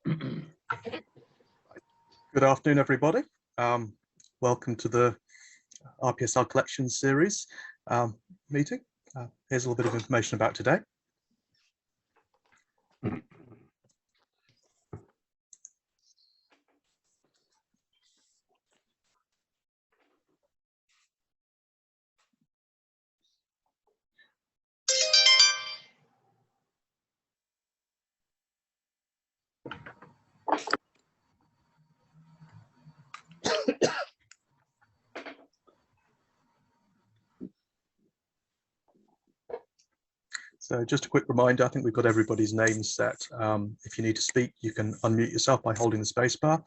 Good afternoon, everybody. Welcome to the RPSL Collections Series meeting. Here's a little bit of information about today. So just a quick reminder, I think we've got everybody's names set. If you need to speak, you can unmute yourself by holding the space bar.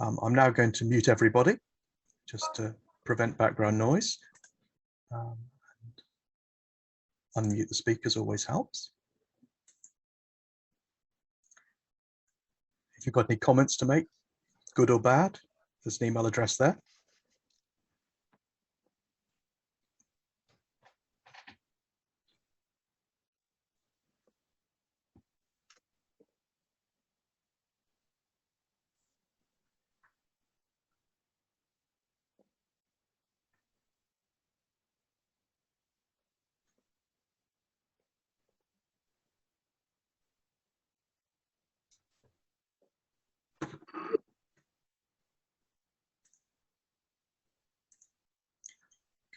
I'm now going to mute everybody just to prevent background noise. Unmute the speakers always helps. If you've got any comments to make, good or bad, there's an email address there.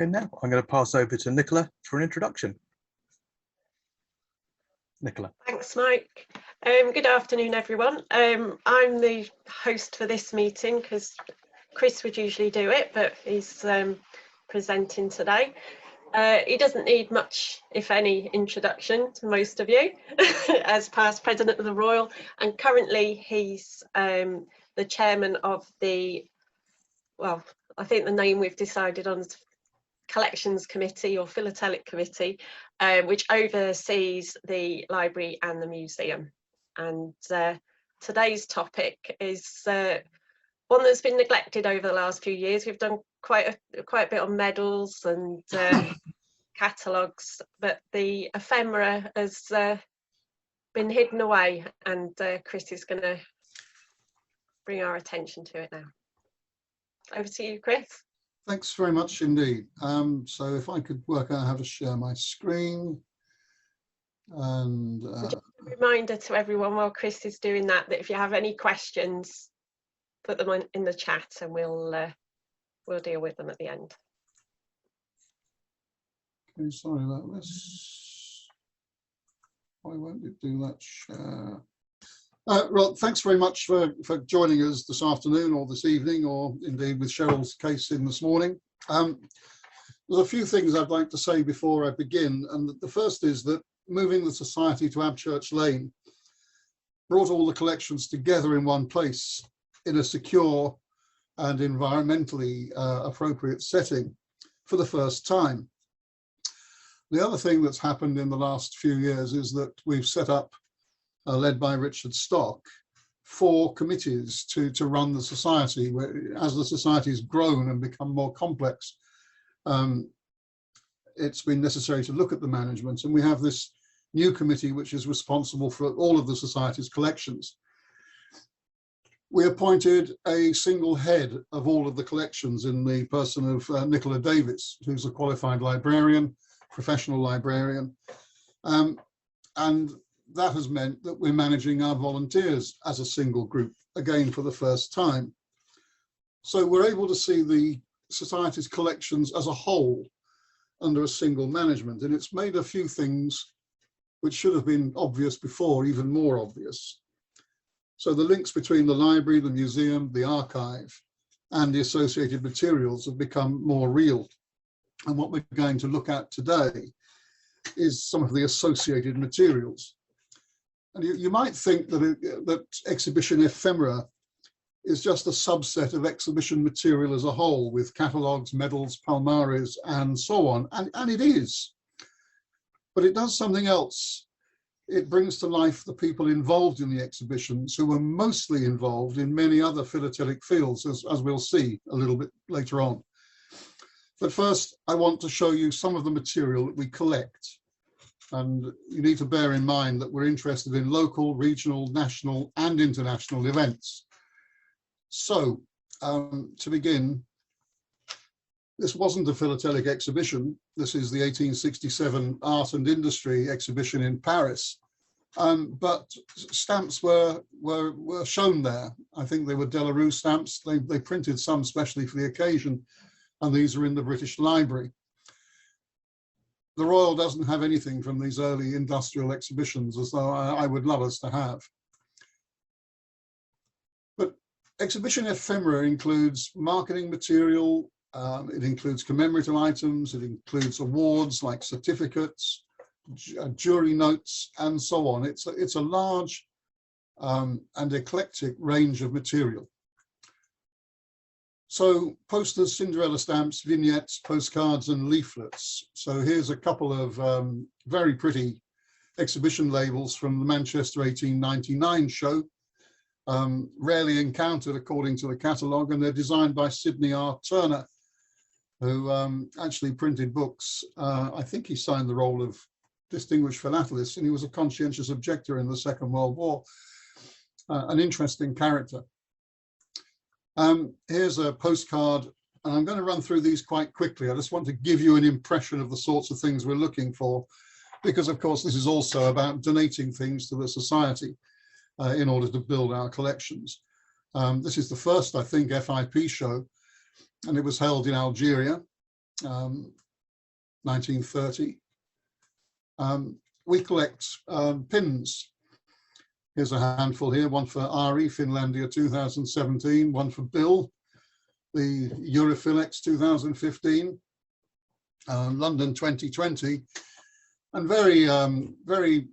Okay, now I'm going to pass over to Nicola for an introduction. Nicola. Thanks, Mike. Good afternoon, everyone. I'm the host for this meeting because Chris would usually do it, but he's presenting today. He doesn't need much, if any, introduction to most of you as past president of the Royal, and currently he's the chairman of the, well, I think the name we've decided on is Collections Committee or Philatelic Committee, which oversees the library and the museum. And today's topic is one that's been neglected over the last few years. We've done quite a bit on medals and catalogues, but the ephemera has been hidden away, and Chris is going to bring our attention to it now. Over to you, Chris. Thanks very much indeed. So if I could work out how to share my screen. And just a reminder to everyone while Chris is doing that, that if you have any questions, put them in the chat and we'll deal with them at the end. Okay, sorry about this. Why won't it do that share? Well, thanks very much for joining us this afternoon or this evening, or indeed with Cheryl's case in this morning. There's a few things I'd like to say before I begin, and the first is that moving the Society to Abchurch Lane brought all the collections together in one place in a secure and environmentally appropriate setting for the first time. The other thing that's happened in the last few years is that we've set up, led by Richard Stock, 4 committees to run the society. As the society has grown and become more complex, it's been necessary to look at the management, and we have this new committee which is responsible for all of the society's collections. We appointed a single head of all of the collections in the person of Nicola Davis, who's a qualified librarian, professional librarian, and that has meant that we're managing our volunteers as a single group, again for the first time. So we're able to see the society's collections as a whole under a single management, and it's made a few things which should have been obvious before even more obvious. So the links between the library, the museum, the archive, and the associated materials have become more real. And what we're going to look at today is some of the associated materials. And you might think that exhibition ephemera is just a subset of exhibition material as a whole, with catalogues, medals, palmares, and so on, and it is. But it does something else. It brings to life the people involved in the exhibitions, who were mostly involved in many other philatelic fields, as we'll see a little bit later on. But first, I want to show you some of the material that we collect. And you need to bear in mind that we're interested in local, regional, national and international events. So to begin, this wasn't a philatelic exhibition. This is the 1867 Art and Industry exhibition in Paris. But stamps were shown there. I think they were Delarue stamps. They printed some specially for the occasion, and these are in the British Library. The Royal doesn't have anything from these early industrial exhibitions, as though I would love us to have. But exhibition ephemera includes marketing material, it includes commemorative items, it includes awards like certificates, jury notes, and so on. It's a large and eclectic range of material. So posters, Cinderella stamps, vignettes, postcards and leaflets. So here's a couple of very pretty exhibition labels from the Manchester 1899 show, rarely encountered according to the catalogue, and they're designed by Sidney R. Turner, who actually printed books. I think he signed the role of distinguished philatelist, and he was a conscientious objector in the Second World War. An interesting character. Here's a postcard, and I'm going to run through these quite quickly. I just want to give you an impression of the sorts of things we're looking for, because of course this is also about donating things to the society in order to build our collections. This is the first, I think, FIP show, and it was held in Algeria, 1930. We collect pins. Here's a handful here, one for Ari, Finlandia 2017, one for Bill, the Europhilex 2015, London 2020, and very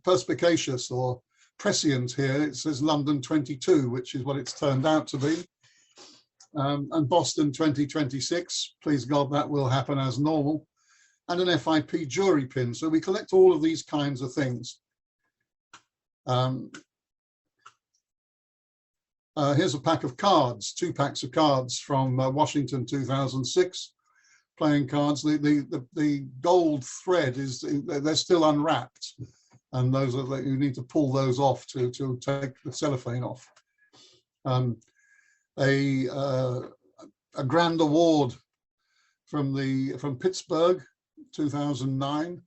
perspicacious or prescient here, it says London 22, which is what it's turned out to be. And Boston 2026, please God that will happen as normal, and an FIP jury pin. So we collect all of these kinds of things. Here's a pack of cards, 2 packs of cards from Washington 2006, playing cards. The gold thread is, they're still unwrapped, and those are, you need to pull those off to take the cellophane off. A grand award from Pittsburgh 2009,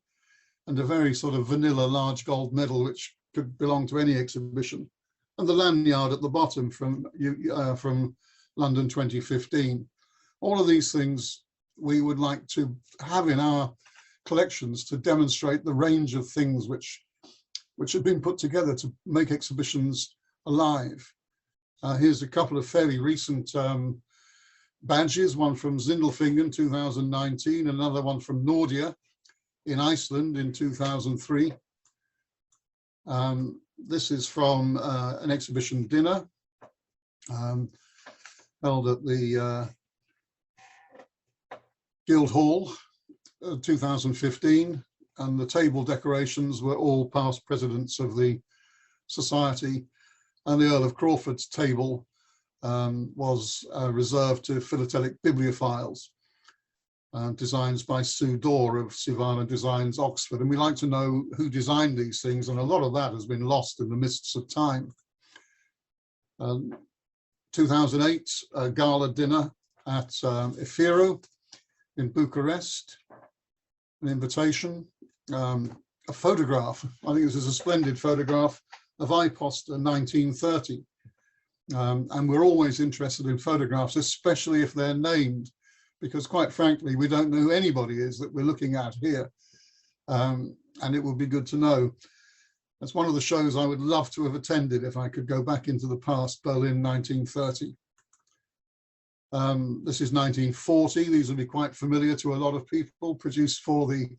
and a very sort of vanilla large gold medal which could belong to any exhibition, and the lanyard at the bottom from London 2015. All of these things we would like to have in our collections to demonstrate the range of things which have been put together to make exhibitions alive. Here's a couple of fairly recent badges, one from Zindelfingen 2019, another one from Nordia in Iceland in 2003. This is from an exhibition dinner held at the Guildhall 2015, and the table decorations were all past presidents of the society, and the Earl of Crawford's table was reserved to philatelic bibliophiles. Designs by Sue Dorr of Sivana Designs, Oxford. And we like to know who designed these things, and a lot of that has been lost in the mists of time. 2008, a gala dinner at Ephemera in Bucharest, an invitation, a photograph. I think this is a splendid photograph of Iposta 1930. And we're always interested in photographs, especially if they're named, because quite frankly, we don't know who anybody is that we're looking at here. And it would be good to know. That's one of the shows I would love to have attended if I could go back into the past, Berlin 1930. This is 1940. These will be quite familiar to a lot of people, produced for the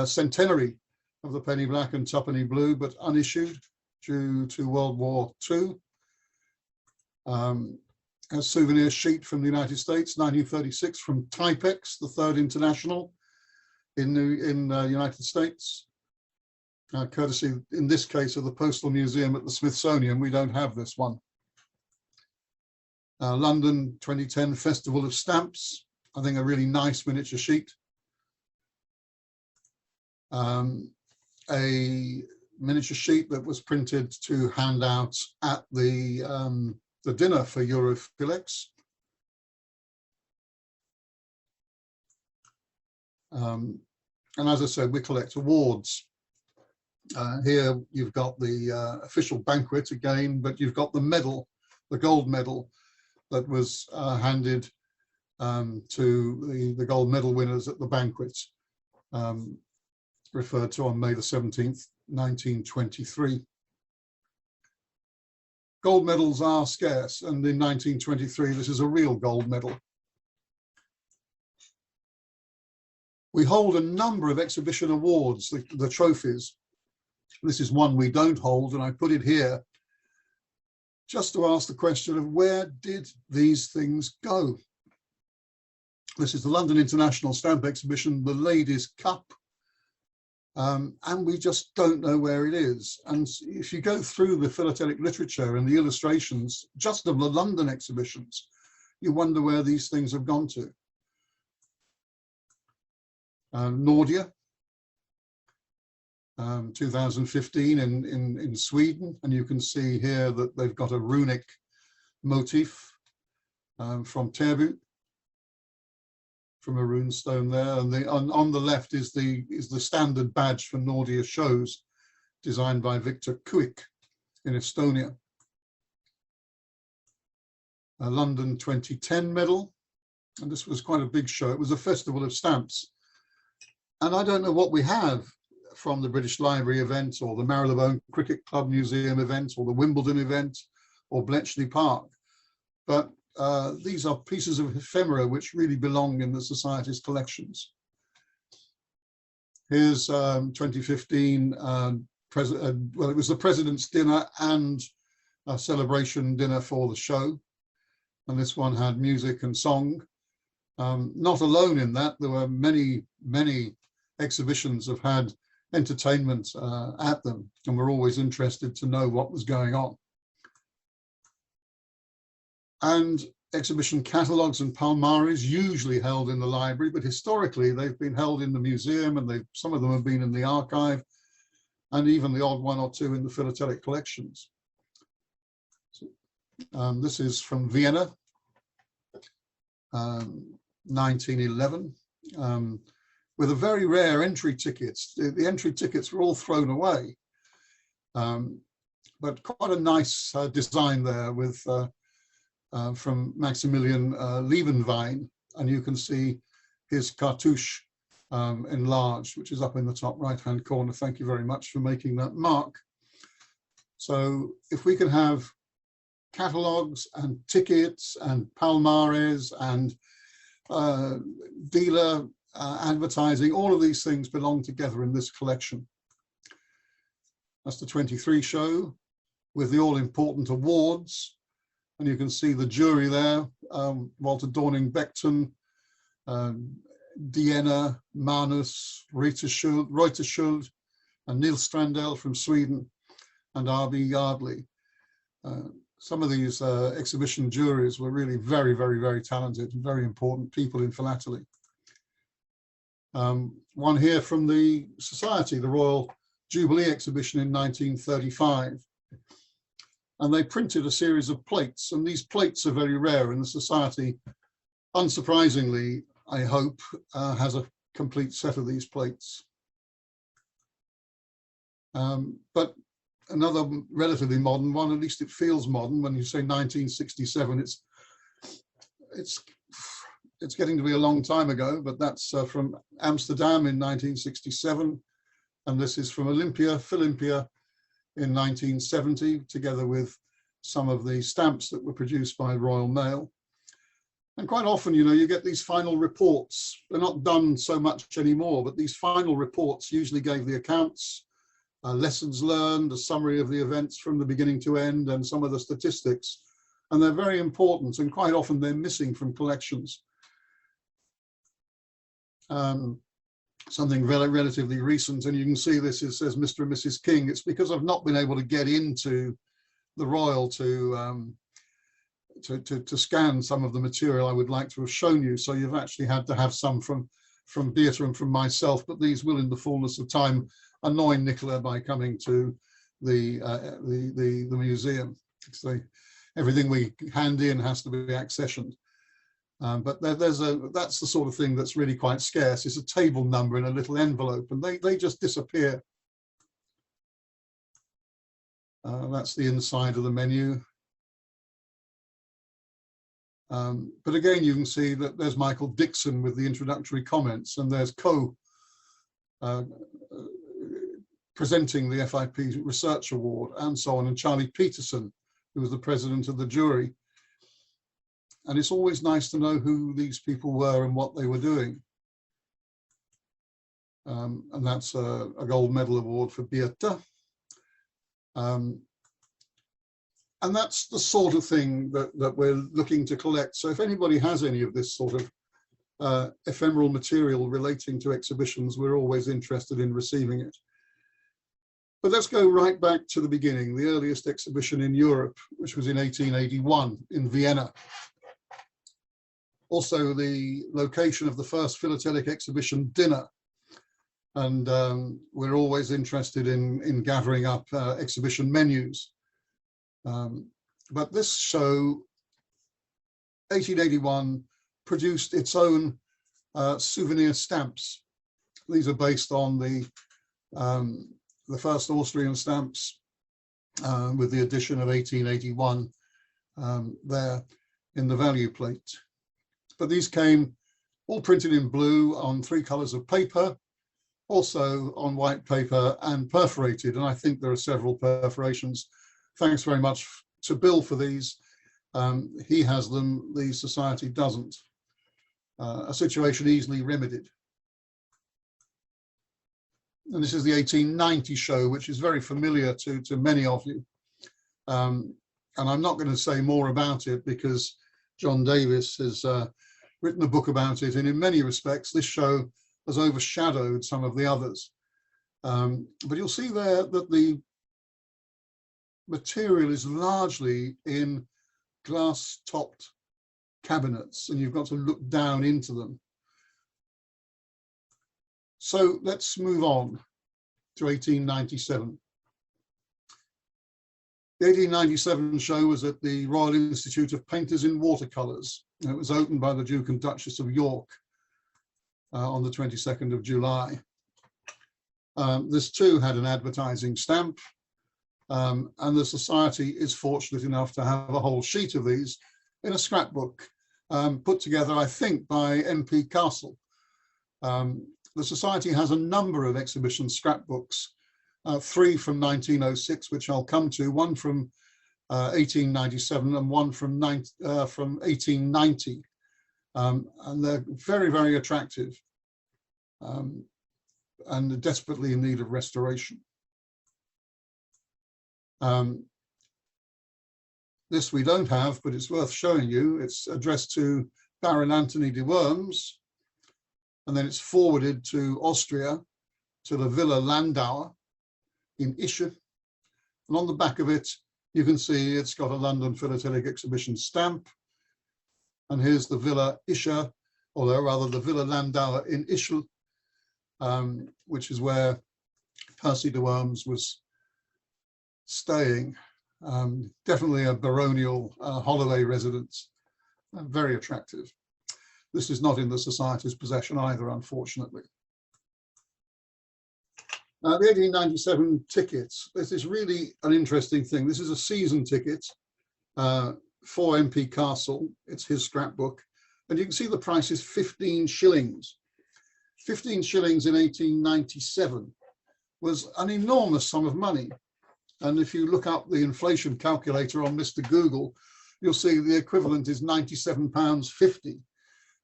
centenary of the penny black and twopenny blue, but unissued due to World War II. A souvenir sheet from the United States, 1936, from Typex, the third international in the United States. Courtesy, in this case, of the Postal Museum at the Smithsonian. We don't have this one. London 2010 Festival of Stamps. I think a really nice miniature sheet. a miniature sheet that was printed to hand out at the dinner for Europhilics. And as I said, we collect awards. Here you've got the official banquet again, but you've got the medal, the gold medal that was handed to the gold medal winners at the banquet, referred to on May the 17th, 1923. Gold medals are scarce, and in 1923 this is a real gold medal. We hold a number of exhibition awards, the trophies. This is one we don't hold, and I put it here just to ask the question of where did these things go? This is the London International Stamp Exhibition, the Ladies' Cup, and we just don't know where it is. And if you go through the philatelic literature and the illustrations just of the London exhibitions, you wonder where these things have gone to. Nordia, 2015 in Sweden, and you can see here that they've got a runic motif from Täby, from a rune stone there, and on the left is the standard badge for Nordia shows, designed by Victor Kuik in Estonia. A London 2010 medal, and this was quite a big show. It was a festival of stamps, and I don't know what we have from the British Library event, or the Marylebone Cricket Club Museum event, or the Wimbledon event, or Bletchley Park, but these are pieces of ephemera which really belong in the Society's collections. Here's 2015, well, it was the President's dinner and a celebration dinner for the show, and this one had music and song. Not alone in that, there were many exhibitions have had entertainment at them, and we're always interested to know what was going on. And exhibition catalogues and palmares, usually held in the library, but historically they've been held in the museum, and some of them have been in the archive, and even the odd one or two in the philatelic collections. So, this is from Vienna, 1911, with a very rare entry tickets. The entry tickets were all thrown away, but quite a nice design there with from Maximilian Liebenwein, and you can see his cartouche enlarged, which is up in the top right-hand corner. Thank you very much for making that mark. So if we can have catalogues and tickets and palmares and dealer advertising, all of these things belong together in this collection. That's the 23 show with the all-important awards. And you can see the jury there, Walter Dorning-Beckton, Diana, Manus, Reuterschuld, and Neil Strandell from Sweden, and R.B. Yardley. Some of these exhibition juries were really very, very, very talented and very important people in philately. One here from the Society, the Royal Jubilee exhibition in 1935. And they printed a series of plates, and these plates are very rare, and the Society, unsurprisingly, I hope, has a complete set of these plates. But another relatively modern one, at least it feels modern when you say 1967, it's getting to be a long time ago, but that's from Amsterdam in 1967, and this is from Philampia in 1970, together with some of the stamps that were produced by Royal Mail. And quite often, you know, you get these final reports. They're not done so much anymore, but these final reports usually gave the accounts, lessons learned, a summary of the events from the beginning to end, and some of the statistics. And they're very important, and quite often they're missing from collections. Something relatively recent, and you can see this, it says Mr. and Mrs. King. It's because I've not been able to get into the Royal to scan some of the material I would like to have shown you. So you've actually had to have some from from Beata and from myself, but these will in the fullness of time annoy Nicola by coming to the museum. So everything we hand in has to be accessioned. But that's the sort of thing that's really quite scarce. It's a table number in a little envelope, and they just disappear. That's the inside of the menu. But again, you can see that there's Michael Dixon with the introductory comments, and there's presenting the FIP Research Award and so on, and Charlie Peterson, who was the president of the jury. And it's always nice to know who these people were and what they were doing. And that's a gold medal award for Beata. And that's the sort of thing that we're looking to collect. So if anybody has any of this sort of ephemeral material relating to exhibitions, we're always interested in receiving it. But let's go right back to the beginning, the earliest exhibition in Europe, which was in 1881 in Vienna. Also the location of the first philatelic exhibition dinner. And we're always interested in gathering up exhibition menus. But this show, 1881, produced its own souvenir stamps. These are based on the first Austrian stamps with the addition of 1881 there in the value plate. But these came all printed in blue on 3 colors of paper, also on white paper and perforated. And I think there are several perforations. Thanks very much to Bill for these. He has them, the society doesn't. A situation easily remedied. And this is the 1890 show, which is very familiar to many of you. And I'm not going to say more about it because John Davis has written a book about it. And in many respects, this show has overshadowed some of the others. But you'll see there that the material is largely in glass-topped cabinets, and you've got to look down into them. So let's move on to 1897. The 1897 show was at the Royal Institute of Painters in Watercolours. It was opened by the Duke and Duchess of York on the 22nd of July. This too had an advertising stamp. And the society is fortunate enough to have a whole sheet of these in a scrapbook put together, I think, by MP Castle. The society has a number of exhibition scrapbooks, 3 from 1906, which I'll come to, 1 from 1897 and 1 from 1890. And they're very, very attractive and desperately in need of restoration. This we don't have, but it's worth showing you. It's addressed to Baron Anthony de Worms, and then it's forwarded to Austria, to the Villa Landauer in Ische. And on the back of it, you can see it's got a London Philatelic Exhibition stamp. And here's the Villa Ische, or rather the Villa Landauer in Ischl, which is where Percy de Worms was staying. Definitely a baronial holiday residence, very attractive. This is not in the Society's possession either, unfortunately. The 1897 tickets, this is really an interesting thing. This is a season ticket for MP Castle. It's his scrapbook. And you can see the price is 15 shillings. 15 shillings in 1897 was an enormous sum of money. And if you look up the inflation calculator on Mr. Google, you'll see the equivalent is £97.50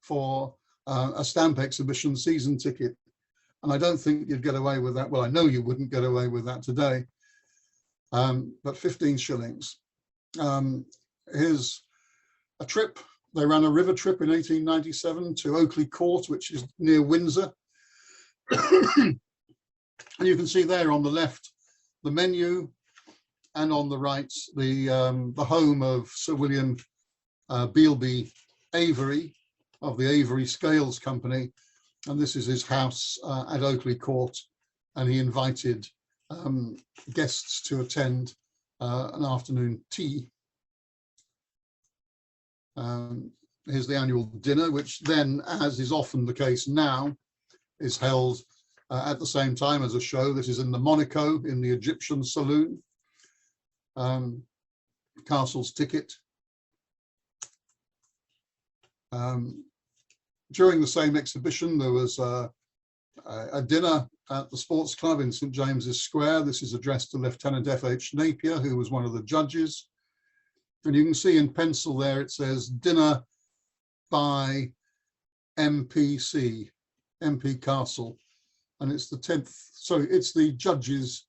for a stamp exhibition season ticket. And I don't think you'd get away with that. Well, I know you wouldn't get away with that today, but 15 shillings. Here's a trip. They ran a river trip in 1897 to Oakley Court, which is near Windsor. And you can see there on the left, the menu, and on the right, the home of Sir William Beelby Avery of the Avery Scales Company, and this is his house at Oakley Court, and he invited guests to attend an afternoon tea. Here's the annual dinner, which then, as is often the case now, is held at the same time as a show. This is in the Monaco, in the Egyptian saloon. Castle's ticket. During the same exhibition, there was a dinner at the Sports Club in St James's Square. This is addressed to Lieutenant F.H. Napier, who was one of the judges. And you can see in pencil there, it says dinner by MPC, MP Castle. And it's the 10th, sorry, it's the judges,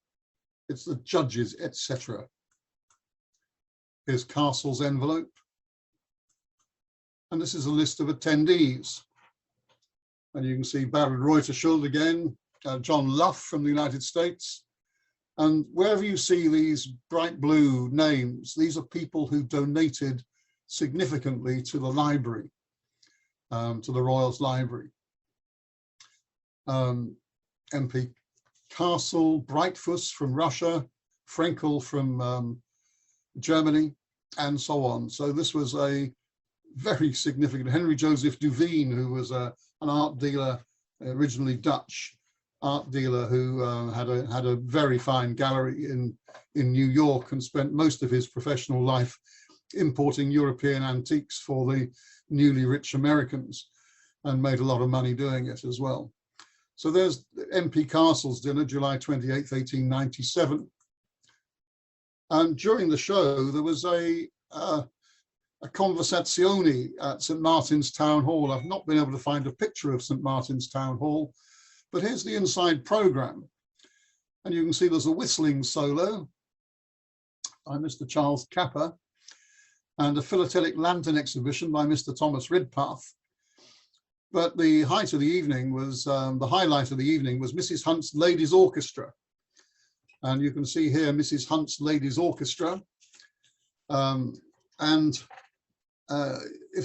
etc. Here's Castle's envelope. And this is a list of attendees. And you can see Barry Reuterschuld again, John Luff from the United States. And wherever you see these bright blue names, these are people who donated significantly to the library, to the Royals Library. MP Castle, Breitfuss from Russia, Frenkel from Germany, and so on. So this was a very significant. Henry Joseph Duveen, who was an art dealer, originally Dutch art dealer, who had a very fine gallery in New York and spent most of his professional life importing European antiques for the newly rich Americans, and made a lot of money doing it as well. So there's MP Castle's dinner, July 28th, 1897. And during the show, there was a conversazione at St Martin's Town Hall. I've not been able to find a picture of St Martin's Town Hall, but here's the inside program. And you can see there's a whistling solo by Mr. Charles Capper, and a philatelic lantern exhibition by Mr. Thomas Ridpath. But the height of the evening was, the highlight of the evening was Mrs. Hunt's Ladies Orchestra. And you can see here Mrs. Hunt's Ladies Orchestra. If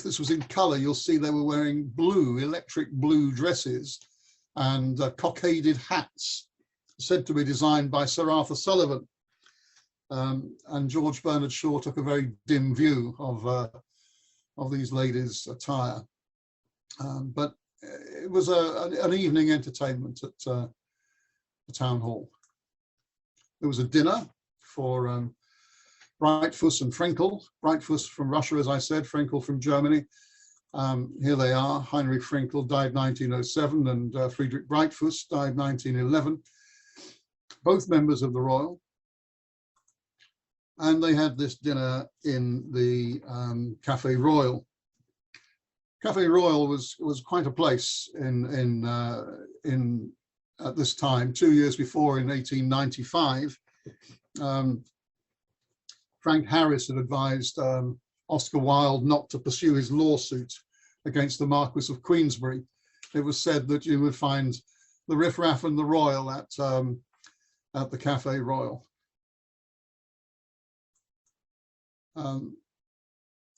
this was in colour, you'll see they were wearing blue, electric blue dresses and cockaded hats, said to be designed by Sir Arthur Sullivan. And George Bernard Shaw took a very dim view of these ladies' attire. But it was an evening entertainment at the Town Hall. There was a dinner for Breitfuss and Frenkel. Breitfuss from Russia, as I said, Frenkel from Germany. Here they are. Heinrich Frenkel died 1907 and Friedrich Breitfuss died 1911. Both members of the Royal. And they had this dinner in the Café Royal. Café Royal was quite a place at this time. 2 years before, in 1895, Frank Harris had advised Oscar Wilde not to pursue his lawsuit against the Marquis of Queensberry. It was said that you would find the riffraff and the Royal at the Café Royal.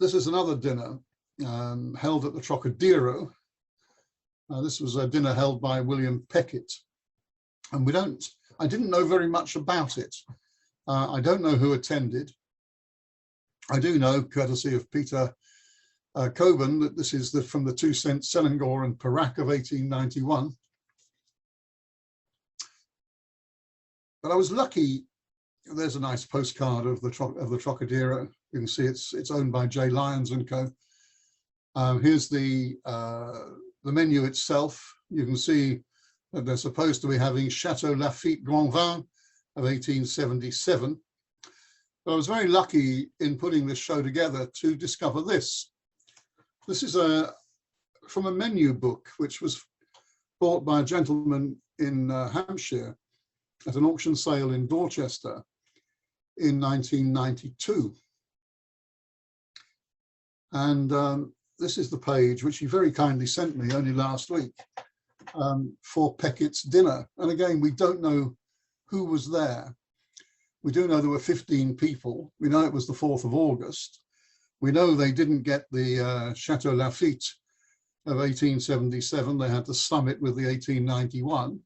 This is another dinner held at the Trocadero. This was a dinner held by William Peckett, and I didn't know very much about it. I don't know who attended. I do know, courtesy of Peter Coburn, that this is from the 2-cent Selangor and Perak of 1891. But I was lucky. There's a nice postcard of the Trocadero. You can see it's owned by J. Lyons and Co. Here's the menu itself. You can see that they're supposed to be having Chateau Lafite Grand Vin of 1877. But I was very lucky in putting this show together to discover this. This is from a menu book which was bought by a gentleman in Hampshire at an auction sale in Dorchester in 1992. And this is the page which he very kindly sent me only last week for Peckett's dinner. And again, we don't know who was there. We do know there were 15 people. We know it was the 4th of August. We know they didn't get the Chateau Lafite of 1877. They had to sum it with the 1891.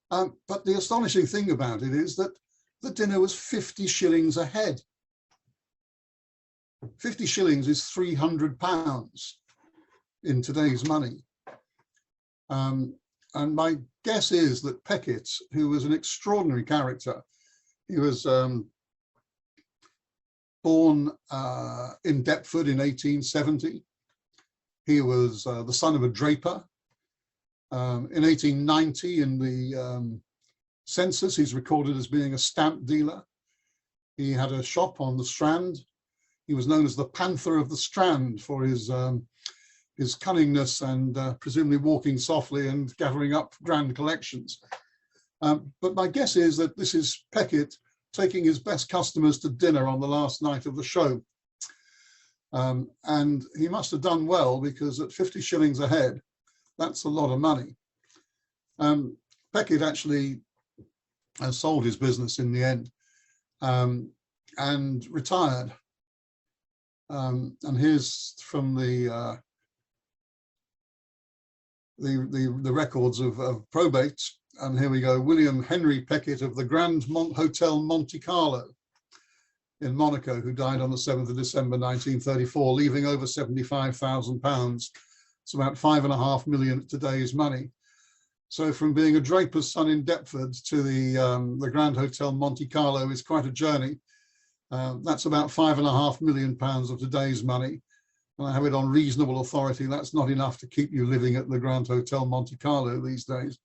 But the astonishing thing about it is that the dinner was 50 shillings a head. 50 shillings is £300 in today's money. And my guess is that Peckett, who was an extraordinary character, he was born in Deptford in 1870. He was the son of a draper. In 1890, in the census, he's recorded as being a stamp dealer. He had a shop on the Strand. He was known as the Panther of the Strand for his cunningness and presumably walking softly and gathering up grand collections. But my guess is that this is Peckett taking his best customers to dinner on the last night of the show. And he must have done well, because at 50 shillings a head, that's a lot of money. Peckett actually sold his business in the end and retired. And here's from the records of probate. And here we go. William Henry Peckett of the Grand Hotel Monte Carlo in Monaco, who died on the 7th of December 1934, leaving over £75,000. It's about 5.5 million at today's money. So from being a draper's son in Deptford to the Grand Hotel Monte Carlo is quite a journey. That's about £5.5 million of today's money. And I have it on reasonable authority. That's not enough to keep you living at the Grand Hotel Monte Carlo these days.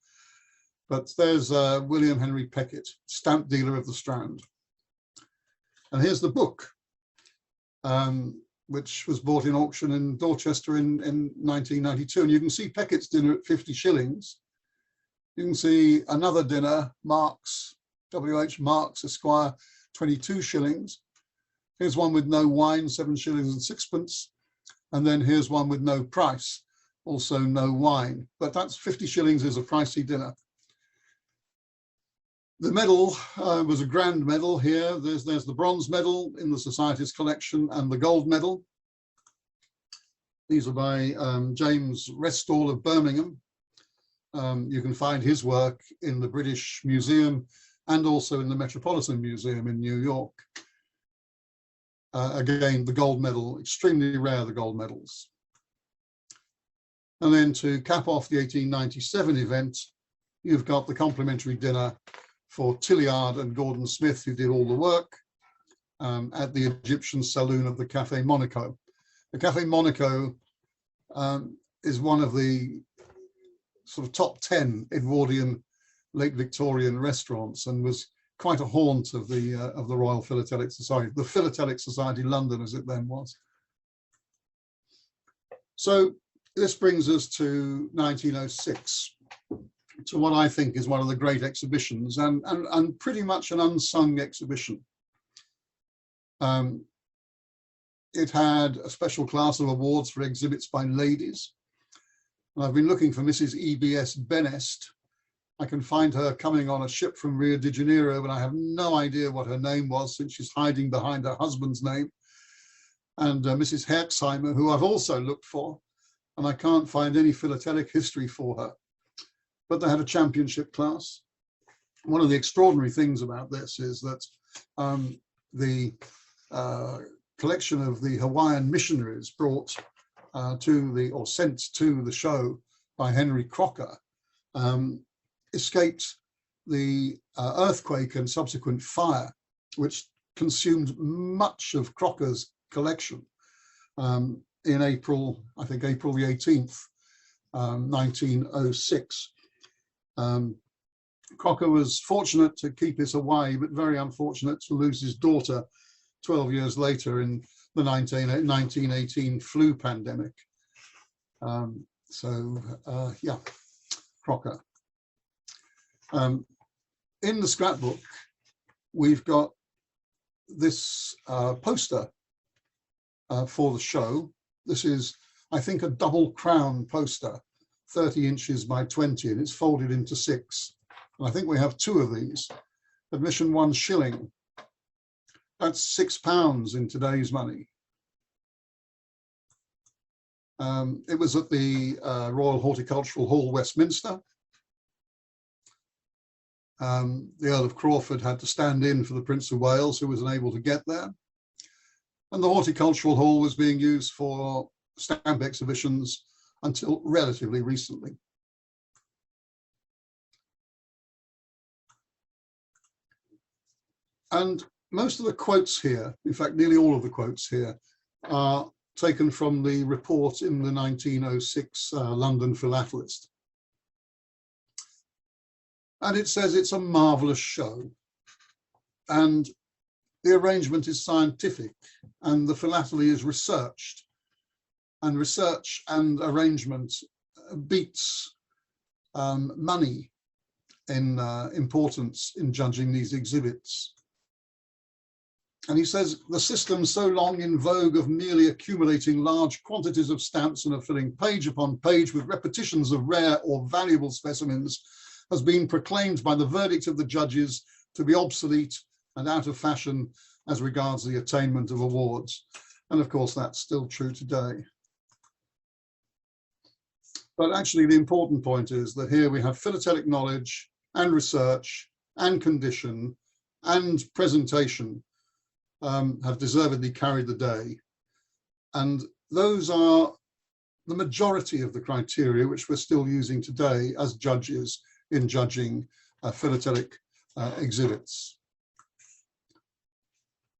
But there's William Henry Peckett, stamp dealer of the Strand. And here's the book, which was bought in auction in Dorchester in 1992. And you can see Peckett's dinner at 50 shillings. You can see another dinner, Marks, W.H. Marks, Esquire, 22 shillings. Here's one with no wine, 7 shillings and 6pence. And then here's one with no price, also no wine. But that's 50 shillings is a pricey dinner. The medal was a grand medal here. There's the bronze medal in the Society's collection and the gold medal. These are by James Restall of Birmingham. You can find his work in the British Museum and also in the Metropolitan Museum in New York. Again, the gold medal, extremely rare, the gold medals. And then to cap off the 1897 event, you've got the complimentary dinner for Tilliard and Gordon Smith, who did all the work, at the Egyptian saloon of the Café Monaco. The Café Monaco is one of the sort of top 10 Edwardian late Victorian restaurants, and was quite a haunt of the Royal Philatelic Society, the Philatelic Society London, as it then was. So this brings us to 1906, to what I think is one of the great exhibitions, and pretty much an unsung exhibition. It had a special class of awards for exhibits by ladies. And I've been looking for Mrs. E.B.S. Benest. I can find her coming on a ship from Rio de Janeiro, but I have no idea what her name was, since she's hiding behind her husband's name. And Mrs. Herxheimer, who I've also looked for, and I can't find any philatelic history for her. But they had a championship class. One of the extraordinary things about this is that the collection of the Hawaiian Missionaries brought sent to the show by Henry Crocker escaped the earthquake and subsequent fire, which consumed much of Crocker's collection in April, I think April the 18th, 1906. Crocker was fortunate to keep his Hawaii, but very unfortunate to lose his daughter 12 years later in the 1918 flu pandemic. Yeah, Crocker. In the scrapbook, we've got this poster for the show. This is, I think, a double crown poster, 30 inches by 20, and it's folded into 6. And I think we have 2 of these. Admission 1 shilling. That's £6 in today's money. It was at the Royal Horticultural Hall, Westminster. The Earl of Crawford had to stand in for the Prince of Wales, who was unable to get there. And the Horticultural Hall was being used for stamp exhibitions until relatively recently. And most of the quotes here, in fact, nearly all of the quotes here, are taken from the report in the 1906 London Philatelist. And it says it's a marvelous show. And the arrangement is scientific, and the philately is researched. And research and arrangement beats money in importance in judging these exhibits. And he says, the system so long in vogue of merely accumulating large quantities of stamps and of filling page upon page with repetitions of rare or valuable specimens has been proclaimed by the verdict of the judges to be obsolete and out of fashion as regards the attainment of awards. And of course, that's still true today. But actually, the important point is that here we have philatelic knowledge and research and condition and presentation have deservedly carried the day. And those are the majority of the criteria which we're still using today as judges in judging philatelic exhibits.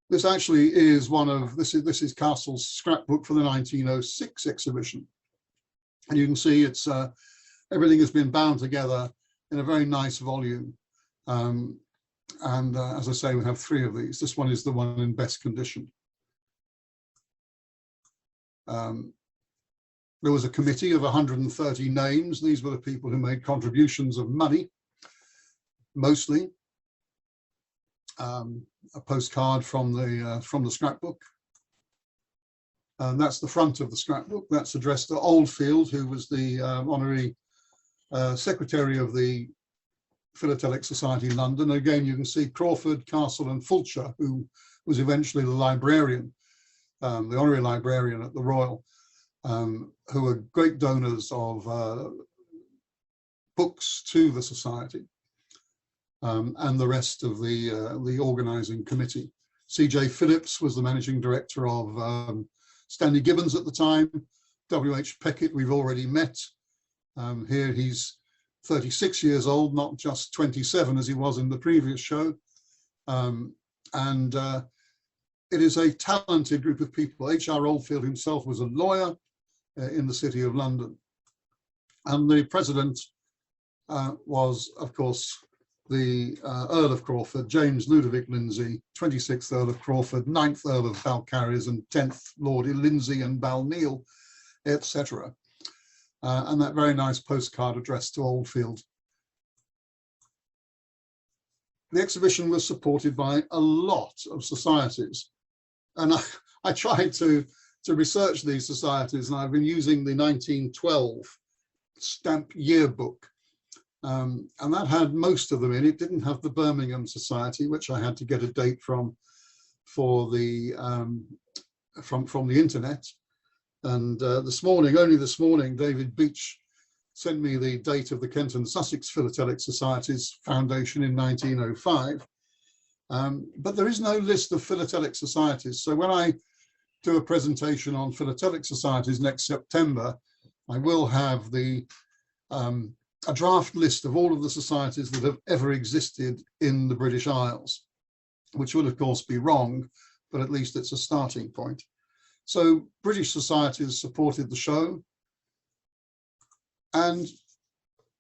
This actually is this is Castle's scrapbook for the 1906 exhibition. And you can see it's everything has been bound together in a very nice volume. As I say, we have 3 of these. This one is the one in best condition. There was a committee of 130 names. These were the people who made contributions of money, mostly. A postcard from the scrapbook. And that's the front of the scrapbook. That's addressed to Oldfield, who was the honorary secretary of the Philatelic Society London. Again, you can see Crawford, Castle and Fulcher, who was eventually the librarian, the honorary librarian at the Royal, who were great donors of books to the Society, and the rest of the organising committee. C.J. Phillips was the managing director of Stanley Gibbons at the time. W.H. Peckett we've already met. Here he's 36 years old, not just 27 as he was in the previous show. It is a talented group of people. H.R. Oldfield himself was a lawyer in the City of London. And the president was, of course, the Earl of Crawford, James Ludovic Lindsay, 26th Earl of Crawford, 9th Earl of Balcarres and 10th Lord Lindsay and Balneal, etc. And that very nice postcard addressed to Oldfield. The exhibition was supported by a lot of societies. And I tried to research these societies, and I've been using the 1912 stamp yearbook. And that had most of them in. It didn't have the Birmingham Society, which I had to get a date from for the from the internet. And only this morning, David Beach sent me the date of the Kent and Sussex Philatelic Society's foundation in 1905. But there is no list of philatelic societies. So when I do a presentation on philatelic societies next September, I will have a draft list of all of the societies that have ever existed in the British Isles, which will of course be wrong, but at least it's a starting point. So British societies supported the show, and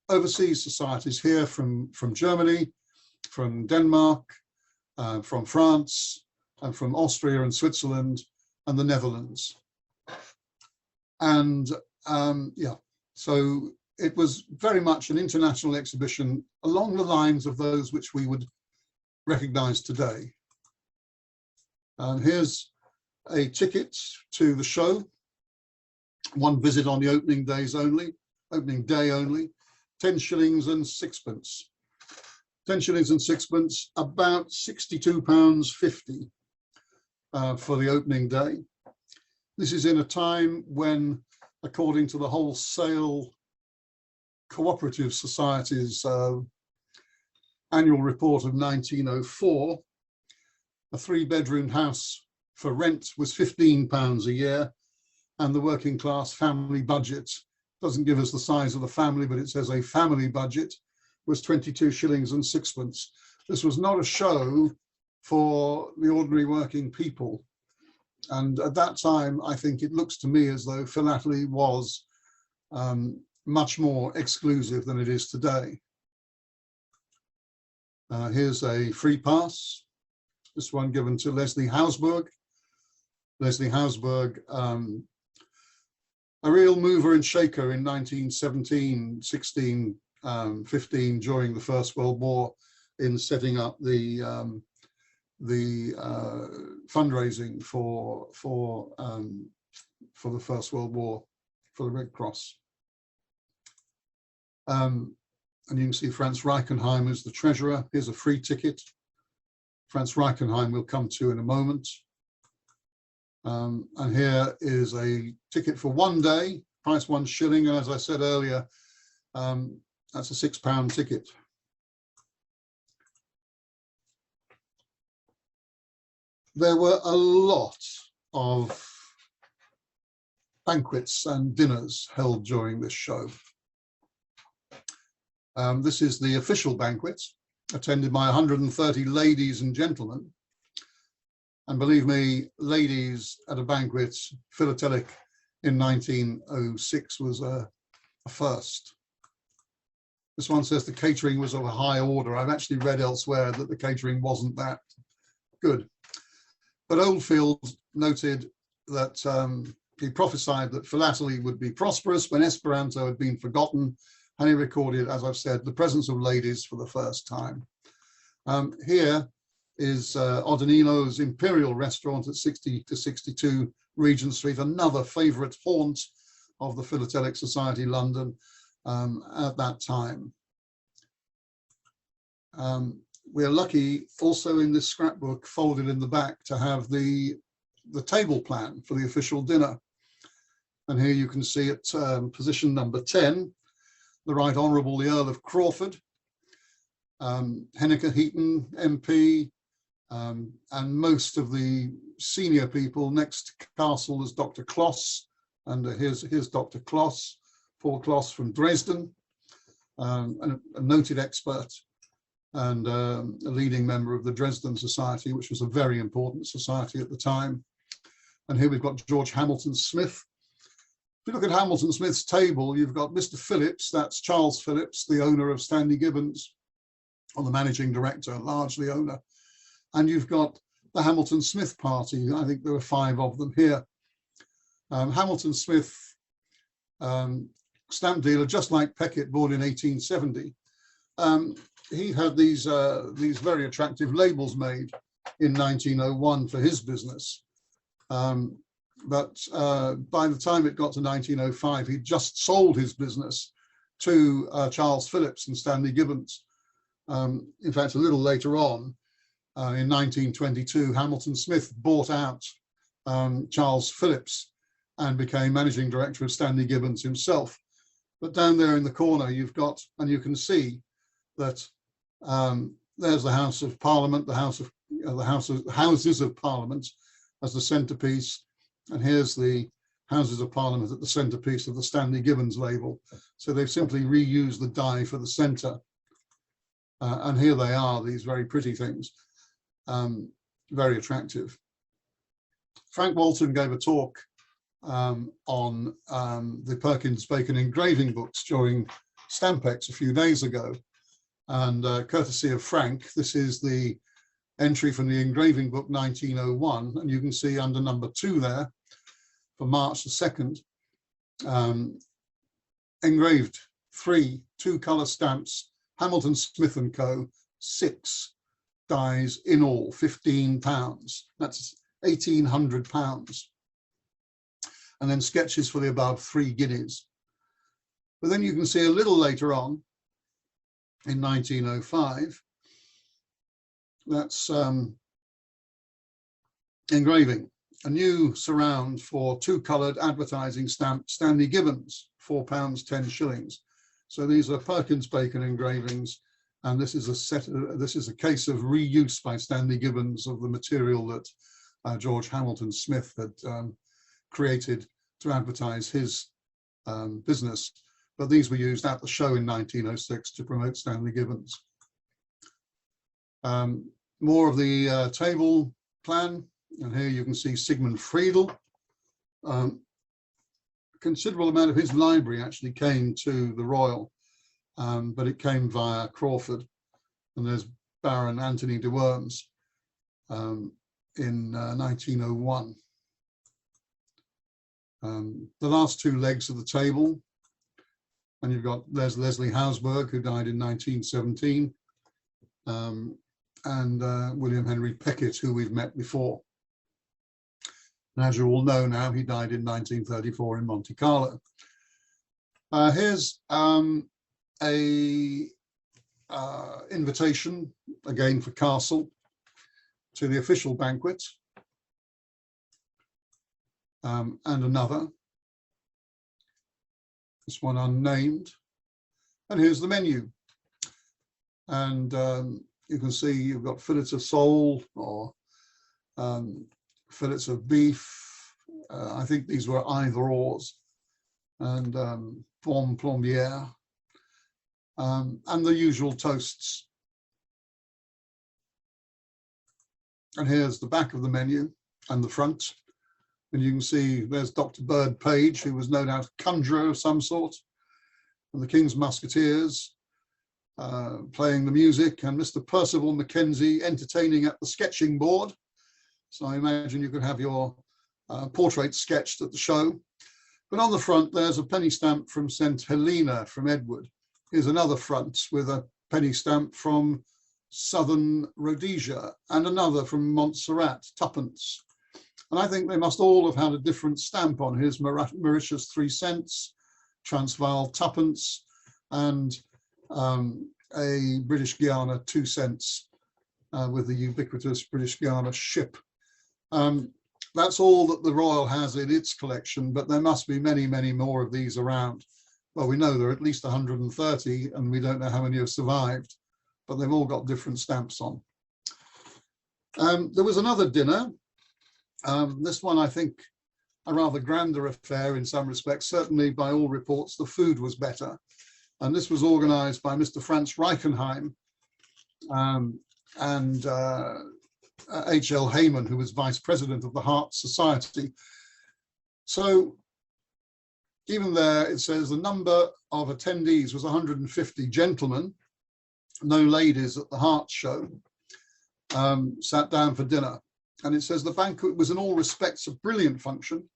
overseas societies here from Germany, from Denmark, from France, and from Austria and Switzerland and the Netherlands. And yeah, so it was very much an international exhibition along the lines of those which we would recognize today. And here's a ticket to the show. One visit on the opening day only, 10 shillings and sixpence. 10 shillings and sixpence, about £62.50 for the opening day. This is in a time when according to the Wholesale Cooperative Society's annual report of 1904, a 3-bedroom house for rent was £15 a year, and the working class family budget, doesn't give us the size of the family, but it says a family budget, was 22 shillings and 6pence. This was not a show for the ordinary working people. And at that time, I think it looks to me as though philately was much more exclusive than it is today. Here's a free pass, this one given to Leslie Hausberg. Leslie Hausberg, a real mover and shaker in 1917, 16, 15 during the First World War in setting up the fundraising for the First World War for the Red Cross. And you can see Franz Reichenheim is the treasurer. Here's a free ticket. Franz Reichenheim we'll come to in a moment. And here is a ticket for 1 day, price 1 shilling. And as I said earlier, that's a £6 ticket. There were a lot of banquets and dinners held during this show. This is the official banquet, attended by 130 ladies and gentlemen. And believe me, ladies at a banquet, philatelic in 1906 was a first. This one says the catering was of a high order. I've actually read elsewhere that the catering wasn't that good. But Oldfield noted that he prophesied that philately would be prosperous when Esperanto had been forgotten, and he recorded, as I've said, the presence of ladies for the first time. Here is Odinnino's Imperial restaurant at 60 to 62 Regent Street, another favourite haunt of the Philatelic Society London at that time. We're lucky also in this scrapbook folded in the back to have the table plan for the official dinner. And here you can see at position number 10, the Right Honourable the Earl of Crawford, Henniker Heaton MP, and most of the senior people. Next to Castle is Dr. Kloss, and here's Dr. Kloss, Paul Kloss from Dresden, a noted expert and a leading member of the Dresden Society, which was a very important society at the time. And here we've got George Hamilton Smith. If you look at Hamilton Smith's table, you've got Mr. Phillips, that's Charles Phillips, the owner of Stanley Gibbons, or the managing director, largely owner. And you've got the Hamilton Smith party. I think there were 5 of them here. Hamilton Smith, stamp dealer, just like Peckett, born in 1870. He had these very attractive labels made in 1901 for his business. But by the time it got to 1905, he'd just sold his business to Charles Phillips and Stanley Gibbons. In fact, a little later on, in 1922, Hamilton Smith bought out Charles Phillips and became managing director of Stanley Gibbons himself. But down there in the corner, you've got, and you can see that there's the House of Parliament, the Houses of Parliament as the centrepiece, and here's the Houses of Parliament at the centrepiece of the Stanley Gibbons label. So they've simply reused the die for the centre. And here they are, these very pretty things, very attractive. Frank Walton gave a talk on the Perkins Bacon engraving books during Stampex a few days ago. And courtesy of Frank, this is the entry from the engraving book 1901. And you can see under number 2 there, for March the 2nd, engraved 3 2-colour stamps, Hamilton Smith & Co., 6 dies in all, £15. That's £1,800. And then sketches for the above, 3 guineas. But then you can see a little later on, in 1905, that's engraving. a new surround for 2-coloured advertising stamp Stanley Gibbons, £4 10 shillings. So these are Perkins Bacon engravings, and this is a case of reuse by Stanley Gibbons of the material that George Hamilton Smith had created to advertise his business. But these were used at the show in 1906 to promote Stanley Gibbons. More of the table plan, and here you can see Sigmund Friedel. A considerable amount of his library actually came to the Royal, but it came via Crawford, and there's Baron Anthony de Worms in 1901. The last 2 legs of the table, and there's Leslie Hausberg, who died in 1917, and William Henry Peckett, who we've met before. And as you all know now, he died in 1934 in Monte Carlo. Here's a invitation, again for Castle, to the official banquet, and another, this one unnamed, and here's the menu. And you can see you've got fillets of sole, or fillets of beef. I think these were either ors, and pomme plombière, and the usual toasts. And here's the back of the menu and the front. And you can see there's Dr. Bird Page, who was no doubt a conjurer of some sort, and the King's Musketeers playing the music, and Mr. Percival Mackenzie entertaining at the sketching board. So I imagine you could have your portrait sketched at the show. But on the front, there's a penny stamp from St. Helena from Edward. Here's another front with a penny stamp from Southern Rhodesia, and another from Montserrat, 2d. And I think they must all have had a different stamp on. Here's Mauritius 3 cents, Transvaal 2d, and a British Guiana 2 cents with the ubiquitous British Guiana ship. That's all that the Royal has in its collection, but there must be many, many more of these around. Well, we know there are at least 130, and we don't know how many have survived, but they've all got different stamps on. There was another dinner. This one, I think, a rather grander affair in some respects. Certainly, by all reports, the food was better. And this was organized by Mr. Franz Reichenheim and H.L. Heyman, who was vice president of the Heart Society. So even there, it says the number of attendees was 150 gentlemen, no ladies at the Heart show, sat down for dinner. And it says the banquet was in all respects a brilliant function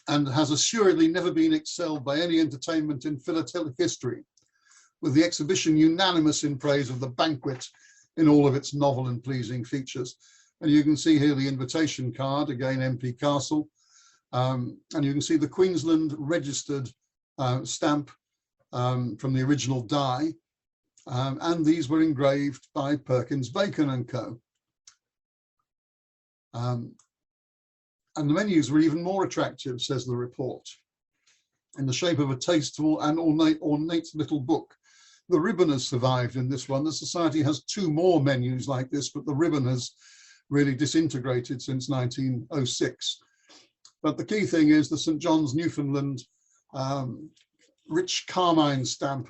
and has assuredly never been excelled by any entertainment in philatelic history, with the exhibition unanimous in praise of the banquet in all of its novel and pleasing features. And you can see here the invitation card, again, MP Castle, and you can see the Queensland registered stamp from the original die. And these were engraved by Perkins, Bacon and Co. And the menus were even more attractive, says the report, in the shape of a tasteful and ornate little book. The ribbon has survived in this one. The Society has 2 more menus like this, but the ribbon has really disintegrated since 1906. But the key thing is the St. John's, Newfoundland, rich carmine stamp,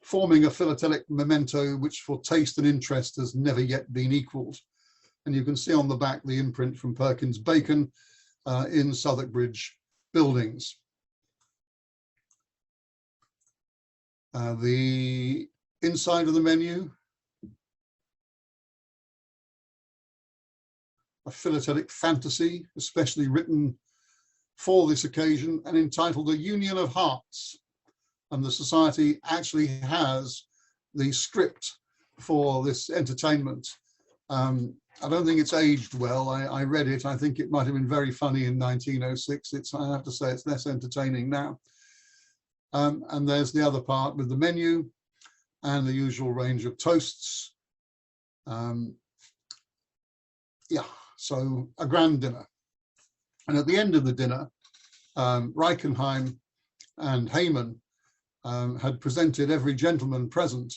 forming a philatelic memento which for taste and interest has never yet been equalled. And you can see on the back the imprint from Perkins Bacon in Southwark Bridge buildings. The inside of the menu, a philatelic fantasy, especially written for this occasion and entitled A Union of Hearts. And the Society actually has the script for this entertainment. I don't think it's aged well. I read it. I think it might have been very funny in 1906. I have to say it's less entertaining now. And there's the other part with the menu and the usual range of toasts. yeah, so a grand dinner. And at the end of the dinner, Reichenheim and Heyman had presented every gentleman present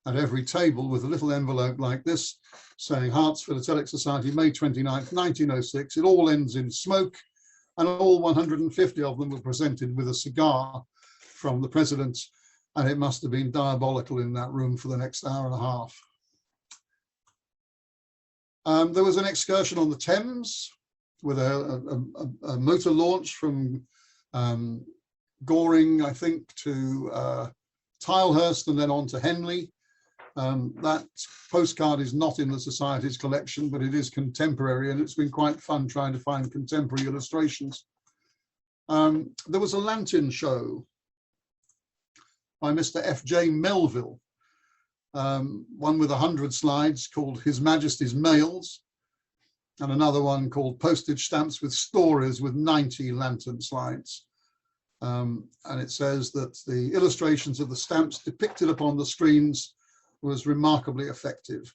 at every table with a little envelope like this, saying Hearts Philatelic Society, May 29th, 1906. It all ends in smoke, and all 150 of them were presented with a cigar from the president, and it must have been diabolical in that room for the next hour and a half. There was an excursion on the Thames with a motor launch from Goring, I think, to Tilehurst and then on to Henley. That postcard is not in the Society's collection, but it is contemporary, and it's been quite fun trying to find contemporary illustrations. There was a lantern show by Mr. F.J. Melville, one with 100 slides called His Majesty's Mails, and another one called Postage Stamps with Stories with 90 lantern slides. And it says that the illustrations of the stamps depicted upon the screens was remarkably effective.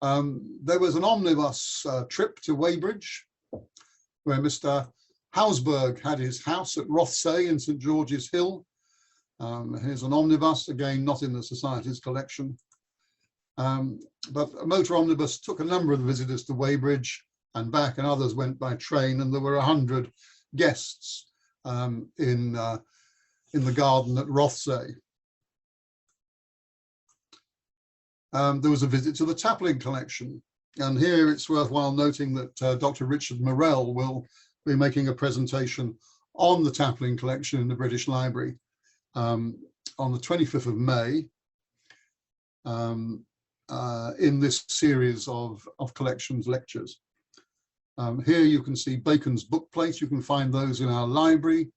There was an omnibus trip to Weybridge, where Mr. Hausberg had his house at Rothsay in St. George's Hill. Here's an omnibus, again, not in the Society's collection. But a motor omnibus took a number of the visitors to Weybridge and back, and others went by train, and there were 100 guests in the garden at Rothsay. There was a visit to the Tapling collection, and here it's worthwhile noting that Dr. Richard Morell will be making a presentation on the Tapling collection in the British Library on the 25th of May in this series of collections lectures. Here you can see Bacon's book plates. You can find those in our library,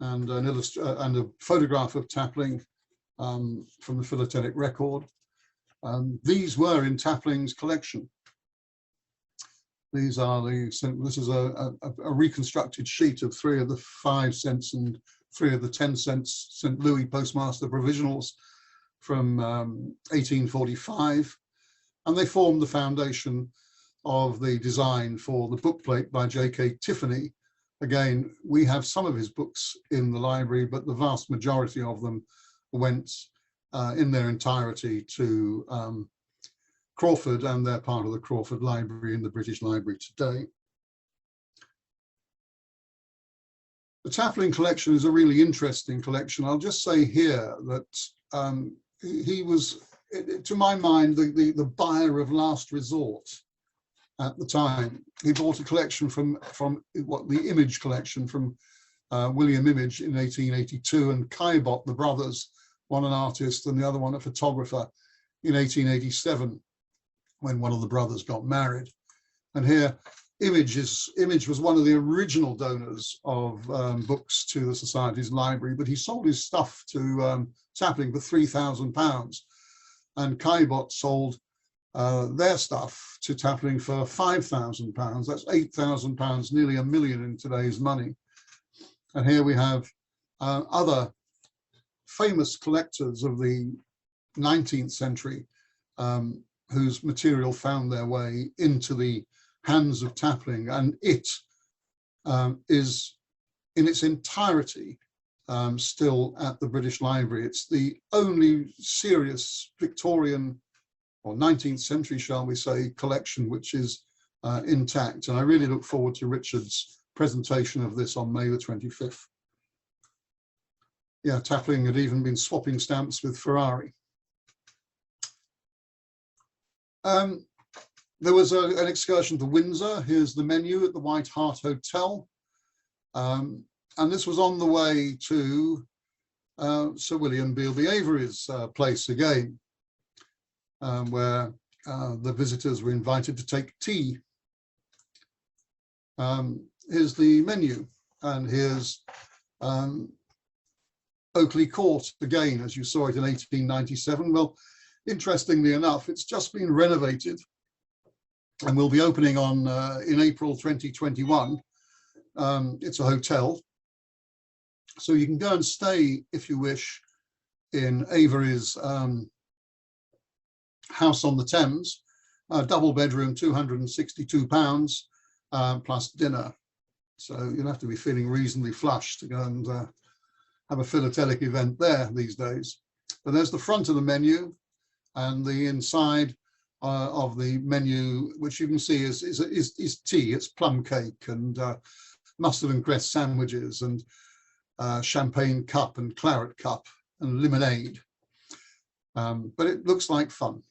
and a photograph of Tapling from the philatelic record. These were in Tapling's collection. These are this is a reconstructed sheet of 3 of the 5 cents and 3 of the 10 cents St. Louis Postmaster provisionals from 1845, and they formed the foundation of the design for the bookplate by J.K. Tiffany. Again, we have some of his books in the library, but the vast majority of them went in their entirety to Crawford, and they're part of the Crawford Library in the British Library today. The Tapling collection is a really interesting collection. I'll just say here that he was, to my mind, the buyer of last resort at the time. He bought a collection from the Image collection from William Image in 1882, and Caillebotte, the brothers, one an artist and the other one a photographer, in 1887, when one of the brothers got married. And here, Image was one of the original donors of books to the Society's library, but he sold his stuff to Tapling for £3,000, and Caillebotte sold their stuff to Tapling for £5,000. That's £8,000, nearly £1 million in today's money. And here we have other famous collectors of the 19th century whose material found their way into the hands of Tapling, and it is in its entirety still at the British Library. It's the only serious Victorian or 19th century, shall we say, collection which is intact, and I really look forward to Richard's presentation of this on May the 25th. Yeah, Tapling had even been swapping stamps with Ferrari. There was an excursion to Windsor. Here's the menu at the White Hart Hotel. And this was on the way to Sir William Bealby Avery's place again, where the visitors were invited to take tea. Here's the menu, and here's Oakley Court again, as you saw it in 1897. Well, interestingly enough, it's just been renovated and will be opening on in April 2021. It's a hotel, so you can go and stay, if you wish, in Avery's house on the Thames, Double bedroom, £262 plus dinner. So you'll have to be feeling reasonably flush to go and have a philatelic event there these days. But there's the front of the menu, and the inside of the menu, which you can see is tea. It's plum cake and mustard and cress sandwiches and champagne cup and claret cup and lemonade. But it looks like fun.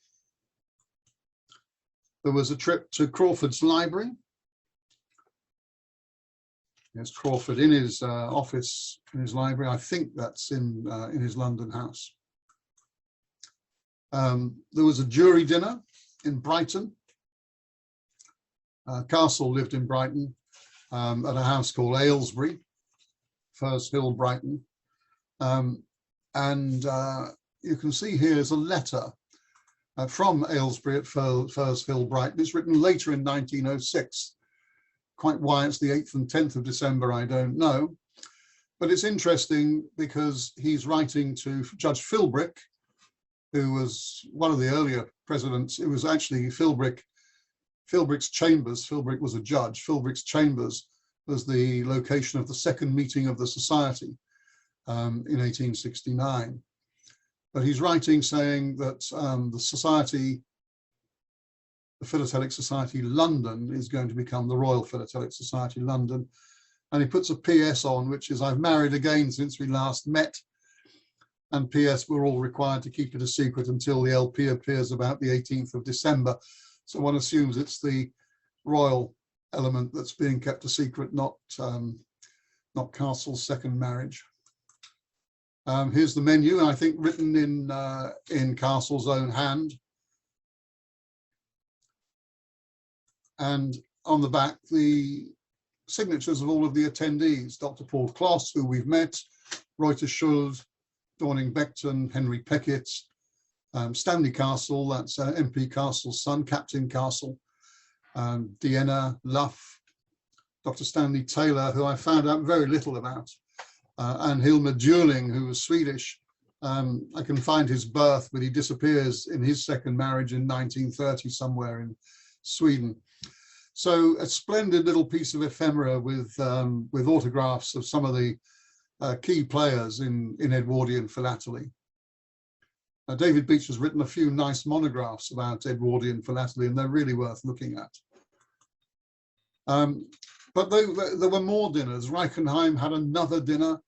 There was a trip to Crawford's library. There's Crawford in his office, in his library. I think that's in his London house. There was a jury dinner in Brighton. Castle lived in Brighton at a house called Aylesbury, Furze Hill, Brighton. And you can see here is a letter from Aylesbury at Furze Hill, Brighton. It's written later in 1906. Quite why it's the 8th and 10th of December, I don't know. But it's interesting because he's writing to Judge Philbrick, who was one of the earlier presidents. It was actually Philbrick's chambers. Philbrick was a judge. Philbrick's chambers was the location of the second meeting of the society in 1869. But he's writing saying that the society, the Philatelic Society London, is going to become the Royal Philatelic Society London. And he puts a PS on, which is, I've married again since we last met. And PS, we're all required to keep it a secret until the LP appears about the 18th of December. So one assumes it's the royal element that's being kept a secret, not Castle's second marriage. Here's the menu, and I think written in Castle's own hand. And on the back, the signatures of all of the attendees: Dr. Paul Kloss, who we've met, Reuter Schuld, Dorning Beckton, Henry Peckett, Stanley Castle, that's MP Castle's son, Captain Castle, Deanna Luff, Dr. Stanley Taylor, who I found out very little about, and Hilmer Dueling, who was Swedish. I can find his birth, but he disappears in his second marriage in 1930 somewhere in Sweden. So a splendid little piece of ephemera with autographs of some of the key players in Edwardian philately. David Beach has written a few nice monographs about Edwardian philately, and they're really worth looking at. But there were more dinners. Reichenheim had another dinner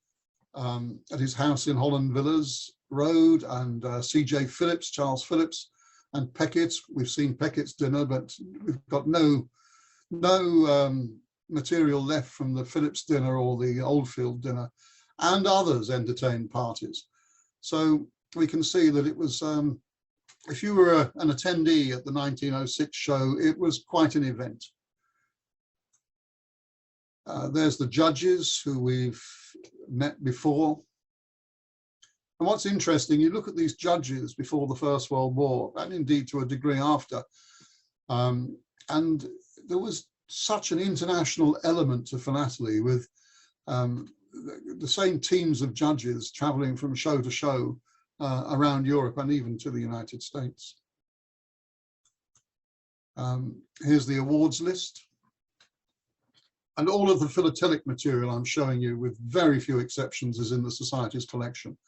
at his house in Holland Villas Road, and C.J. Phillips, Charles Phillips, and Peckett. We've seen Peckett's dinner, but we've got no material left from the Phillips dinner or the Oldfield dinner, and others entertained parties. So we can see that it was, if you were an attendee at the 1906 show, it was quite an event. There's the judges who we've met before. And what's interesting, you look at these judges before the First World War, and indeed to a degree after, and there was such an international element to philately, with the same teams of judges traveling from show to show around Europe and even to the United States. Here's the awards list. And all of the philatelic material I'm showing you, with very few exceptions, is in the Society's collection.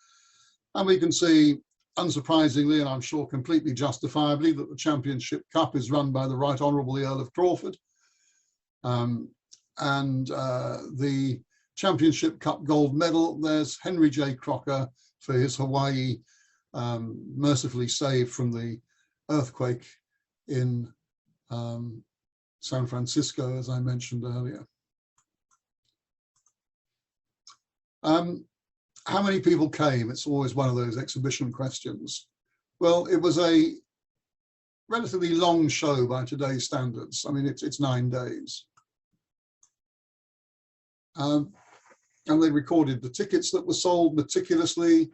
And we can see, unsurprisingly, and I'm sure completely justifiably, that the Championship Cup is run by the Right Honourable the Earl of Crawford. The Championship Cup gold medal, there's Henry J. Crocker for his Hawaii, mercifully saved from the earthquake in San Francisco, as I mentioned earlier. How many people came? It's always one of those exhibition questions. Well, it was a relatively long show by today's standards. I mean, it's 9 days. And they recorded the tickets that were sold meticulously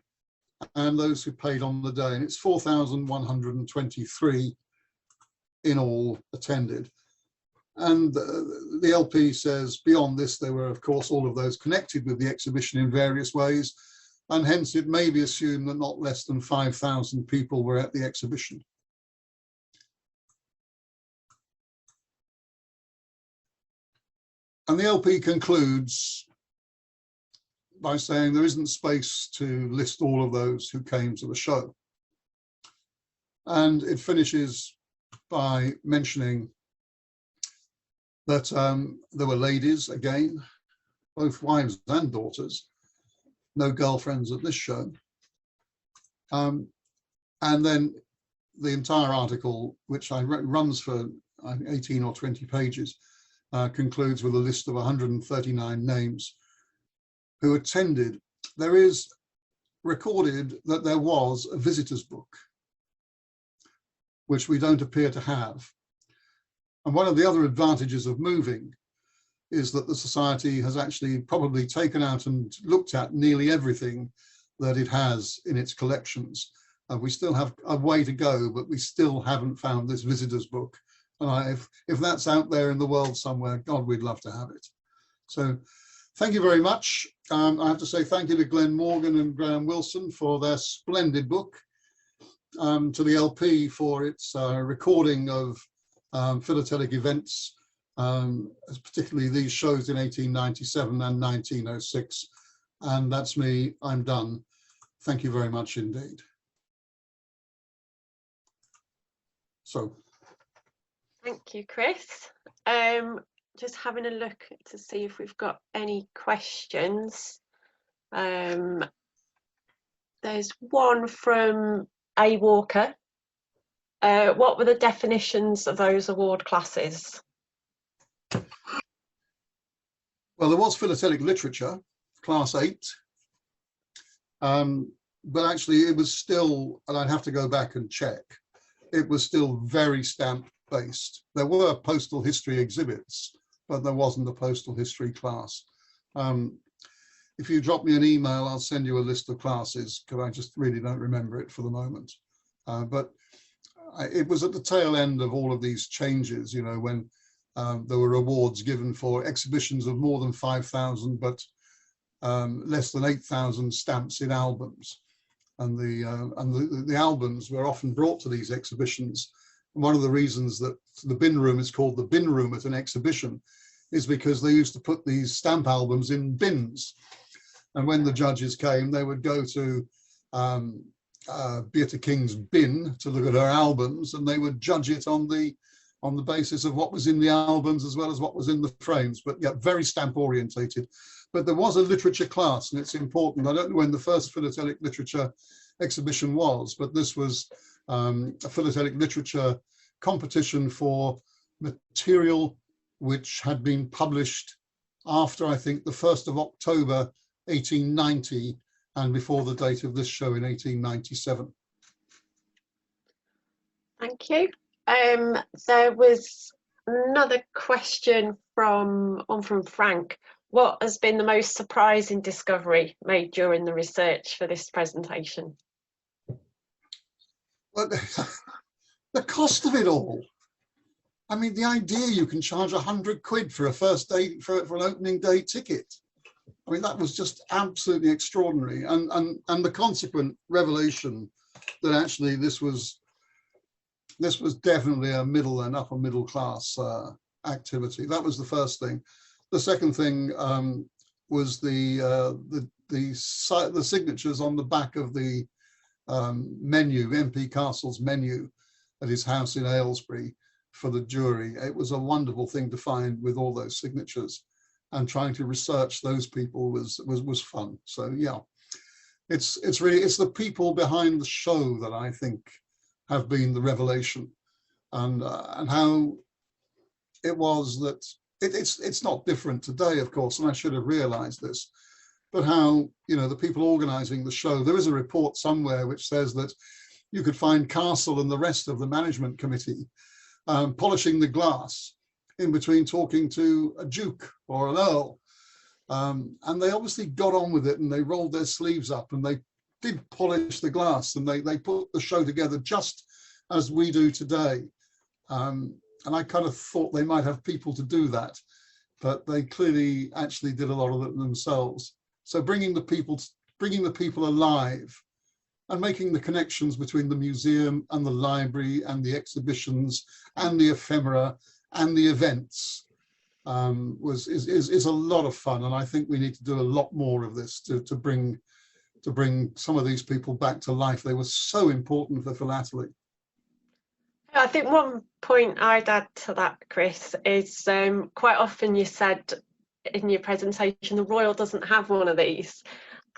and those who paid on the day. And it's 4,123 in all attended. And the LP says beyond this, there were, of course, all of those connected with the exhibition in various ways. And hence it may be assumed that not less than 5,000 people were at the exhibition. And the LP concludes by saying there isn't space to list all of those who came to the show. And it finishes by mentioning that there were ladies, again, both wives and daughters, no girlfriends at this show. And then the entire article, which runs for 18 or 20 pages, concludes with a list of 139 names who attended. There is recorded that there was a visitor's book, which we don't appear to have. And one of the other advantages of moving is that the Society has actually probably taken out and looked at nearly everything that it has in its collections. We still have a way to go, but we still haven't found this visitor's book. And if that's out there in the world somewhere, God, we'd love to have it. So thank you very much. I have to say thank you to Glenn Morgan and Graham Wilson for their splendid book, to the LP for its recording of philatelic events, particularly these shows in 1897 and 1906. And that's me, I'm done. Thank you very much indeed. So. Thank you, Chris. Just having a look to see if we've got any questions. There's one from A. Walker. What were the definitions of those award classes? Well, there was philatelic literature, class 8. But actually it was still, and I'd have to go back and check, it was still very stamp based. There were postal history exhibits, but there wasn't a postal history class. If you drop me an email, I'll send you a list of classes, because I just really don't remember it for the moment. But it was at the tail end of all of these changes, you know, when there were awards given for exhibitions of more than 5,000, but less than 8,000 stamps in albums. And the albums were often brought to these exhibitions. And one of the reasons that the bin room is called the bin room at an exhibition is because they used to put these stamp albums in bins. And when the judges came, they would go to Beata King's bin to look at her albums, and they would judge it on the basis of what was in the albums as well as what was in the frames. But yeah, very stamp orientated. But there was a literature class, and it's important. I don't know when the first philatelic literature exhibition was, but this was a philatelic literature competition for material which had been published after, I think, the 1st of October 1890 and before the date of this show in 1897. Thank you. There was another question from Frank. What has been the most surprising discovery made during the research for this presentation? Well, the cost of it all. I mean, the idea you can charge 100 quid for a first day, for an opening day ticket. I mean, that was just absolutely extraordinary. And the consequent revelation that actually this was definitely a middle and upper middle class activity. That was the first thing. The second thing was the signatures on the back of the menu, MP Castle's menu at his house in Aylesbury for the jury. It was a wonderful thing to find with all those signatures, and trying to research those people was fun. So yeah, it's the people behind the show that I think have been the revelation, and how it was that it's not different today, of course, and I should have realized this, but how, you know, the people organizing the show, there is a report somewhere which says that you could find Castle and the rest of the management committee polishing the glass in between talking to a duke or an earl. And they obviously got on with it, and they rolled their sleeves up, and they did polish the glass, and they put the show together just as we do today. And I kind of thought they might have people to do that, but they clearly actually did a lot of it themselves. So bringing the people alive and making the connections between the museum and the library and the exhibitions and the ephemera and the events is a lot of fun, and I think we need to do a lot more of this to bring some of these people back to life. They were so important for philately. I think one point I'd add to that, Chris, is quite often you said in your presentation the Royal doesn't have one of these,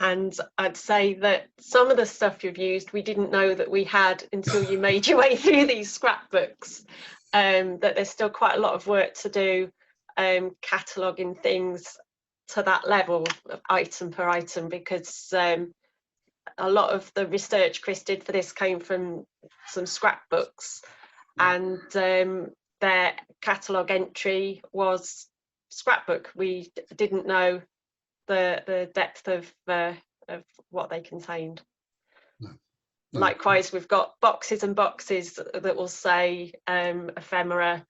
and I'd say that some of the stuff you've used we didn't know that we had until you made your way through these scrapbooks. That there's still quite a lot of work to do, cataloguing things to that level of item per item, because a lot of the research Chris did for this came from some scrapbooks, and their catalogue entry was scrapbook. We didn't know the depth of what they contained. No. Likewise, we've got boxes and boxes that will say ephemera,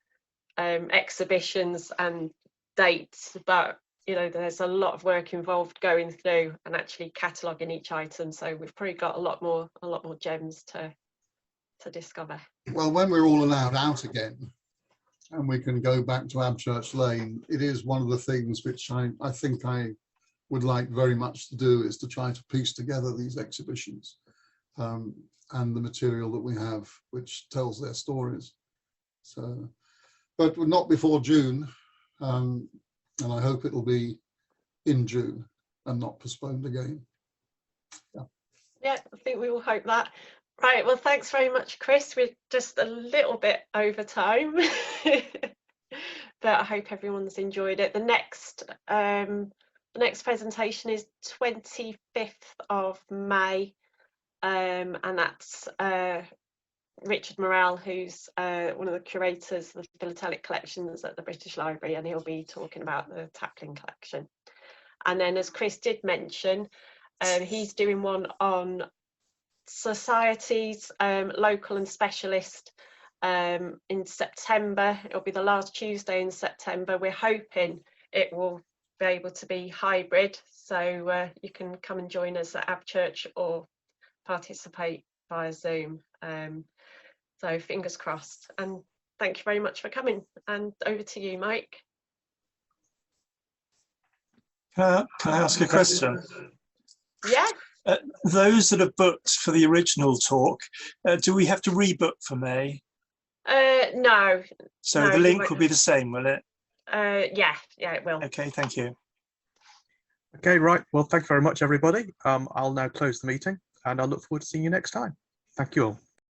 exhibitions and dates, but you know, there's a lot of work involved going through and actually cataloguing each item. So we've probably got a lot more gems to discover. Well, when we're all allowed out again and we can go back to Abchurch Lane, it is one of the things which I think I would like very much to do, is to try to piece together these exhibitions and the material that we have, which tells their stories. So, but not before June. And I hope it'll be in June and not postponed again. Yeah, I think we will hope that. Right, well, thanks very much, Chris. We're just a little bit over time, but I hope everyone's enjoyed it. The next presentation is 25th of May, and that's Richard Morrell, who's one of the curators of the philatelic collections at the British Library, and he'll be talking about the Taplin collection. And then, as Chris did mention, he's doing one on societies, local and specialist, in September. It'll be the last Tuesday in September. We're hoping it will be able to be hybrid, so you can come and join us at Abchurch or participate via Zoom. So fingers crossed, and thank you very much for coming, and over to you, Mike. Can I ask a question? Yeah. Those that are booked for the original talk, do we have to rebook for May? No. So no, the link will be the same, will it? Yeah, it will. Okay, thank you. Okay, right. Well, thank you very much, everybody. I'll now close the meeting, and I look forward to seeing you next time. Thank you all.